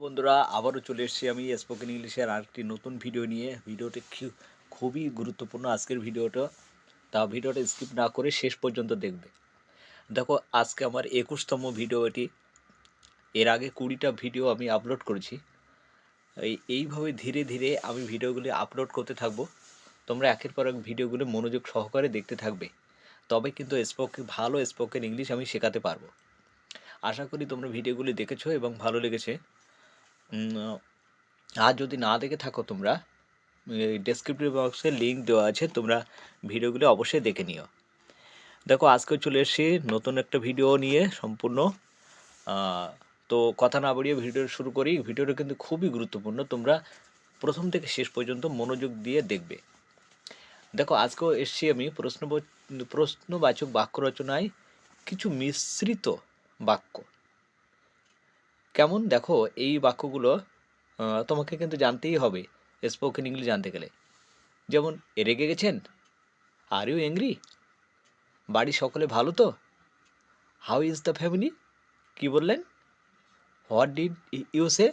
বন্ধুরা আবারও চলে এসেছি আমি স্পোকেন ইংলিশের আরেকটি নতুন ভিডিও নিয়ে। ভিডিওটি খুবই গুরুত্বপূর্ণ আজকের ভিডিওটা। ভিডিওটা স্কিপ না করে শেষ পর্যন্ত দেখবে। দেখো, আজকে আমার 21তম ভিডিও এটি। এর আগে 20টা ভিডিও আমি আপলোড করেছি। এইভাবে ধীরে ধীরে আমি ভিডিওগুলি আপলোড করতে থাকবো। তোমরা একের পর এক ভিডিওগুলো মনোযোগ সহকারে দেখতে থাকবে, তবে কিন্তু ভালো স্পোকেন ইংলিশ আমি শেখাতে পারবো। আশা করি তোমরা ভিডিওগুলি দেখেছো এবং ভালো লেগেছে। আর যদি না দেখে থাকো তোমরা, ডেসক্রিপটিভ বক্সে লিঙ্ক দেওয়া আছে, তোমরা ভিডিওগুলো অবশ্যই দেখে নিও। দেখো, আজকে চলে এসেছি নতুন একটা ভিডিও নিয়ে সম্পূর্ণ। তো কথা না বাড়িয়ে ভিডিও শুরু করি। ভিডিওটা কিন্তু খুবই গুরুত্বপূর্ণ, তোমরা প্রথম থেকে শেষ পর্যন্ত মনোযোগ দিয়ে দেখবে। দেখো, আজকেও এসেছি আমি প্রশ্নবাচক বাক্য রচনায় কিছু মিশ্রিত বাক্য। কেমন দেখো, এই বাক্যগুলো তোমাকে কিন্তু জানতেই হবে স্পোকেন ইংলিশ জানতে গেলে। যেমন, রেগে গেছেন? Are you angry? বাড়ির সকলে ভালো তো? How is the family? কী বললেন? What did you say?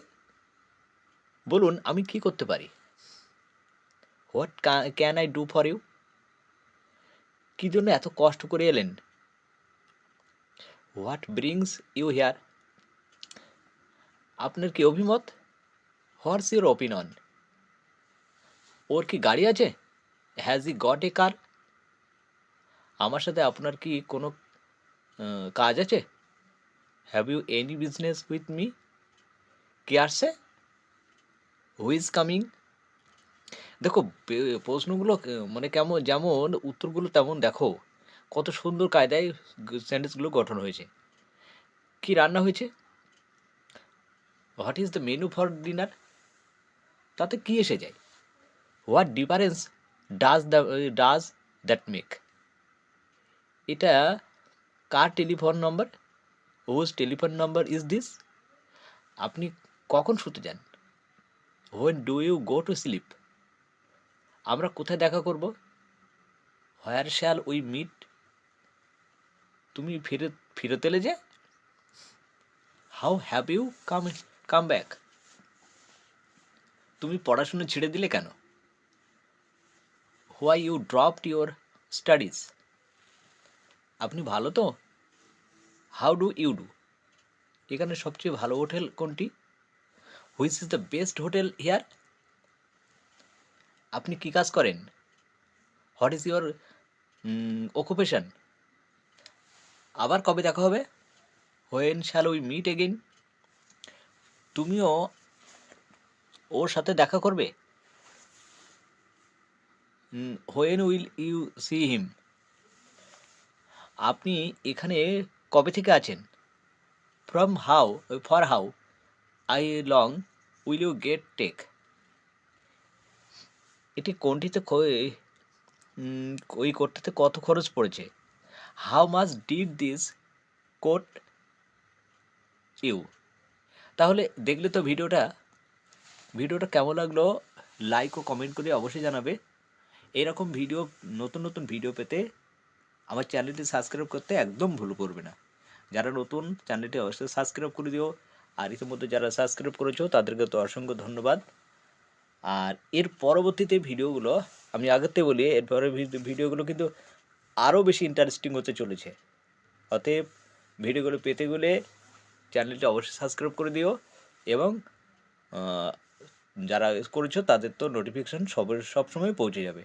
বলুন, আমি কি করতে পারি? What can I do for you? কী জন্য এত কষ্ট করে এলেন? What brings you here? আপনার কি অভিমত? What's your opinion? ওর কি গাড়ি আছে? Has he got a car? আমার সাথে আপনার কি কোনো কাজ আছে? Have you any business with me? কে আসছে? Who is coming? দেখো, প্রশ্নগুলো মানে কেমন, যেমন উত্তরগুলো তেমন দেখো কত সুন্দর কায়দায় সেন্টেন্সগুলো গঠন হয়েছে। কি রান্না হয়েছে? What is the menu for dinner? তাতে কি এসে যায়? What difference does that make? এটা কার টেলিফোন নম্বর? Whose telephone number is this? আপনি কখন শুতে যান? When do you go to sleep? আমরা কোথায় দেখা করব? Where shall we meet? তুমি ফেরত এলে যে? How have you come back? তুমি পড়াশুনো ছেড়ে দিলে কেন? Why you dropped your studies? আপনি ভালো তো? How do you do? এখানে সবচেয়ে ভালো হোটেল কোনটি? Which is the best hotel here? আপনি কী কাজ করেন? What is your occupation? আবার কবে দেখা হবে? When shall we meet again? তুমিও ওর সাথে দেখা করবে? When will you see him? আপনি এখানে কবে থেকে আছেন? For how I long will you get take? এটি কোনটিতে ওই কোটটাতে কত খরচ পড়েছে? How much did this coat you? তাহলে দেখলে তো ভিডিওটা কেমন লাগলো লাইক ও কমেন্ট করে অবশ্যই জানাবে। এরকম নতুন নতুন ভিডিও পেতে আমার চ্যানেলটি সাবস্ক্রাইব করতে একদম ভুল করবে না। যারা নতুন, চ্যানেলটি অবশ্যই সাবস্ক্রাইব করে দিও। আর ইতিমধ্যে যারা সাবস্ক্রাইব করেছো তাদেরকে তো অসংখ্য ধন্যবাদ। আর এর পরবর্তীতে ভিডিওগুলো আমি আগেতে বলি, এরপরে ভিডিওগুলো কিন্তু আরও বেশি ইন্টারেস্টিং হতে চলেছে। অতএব ভিডিওগুলো পেতে গেলে চ্যানেলটি অবশ্যই সাবস্ক্রাইব করে দিও এবং যারা করেছো তাদের তো নোটিফিকেশান সবসময় পৌঁছে যাবে।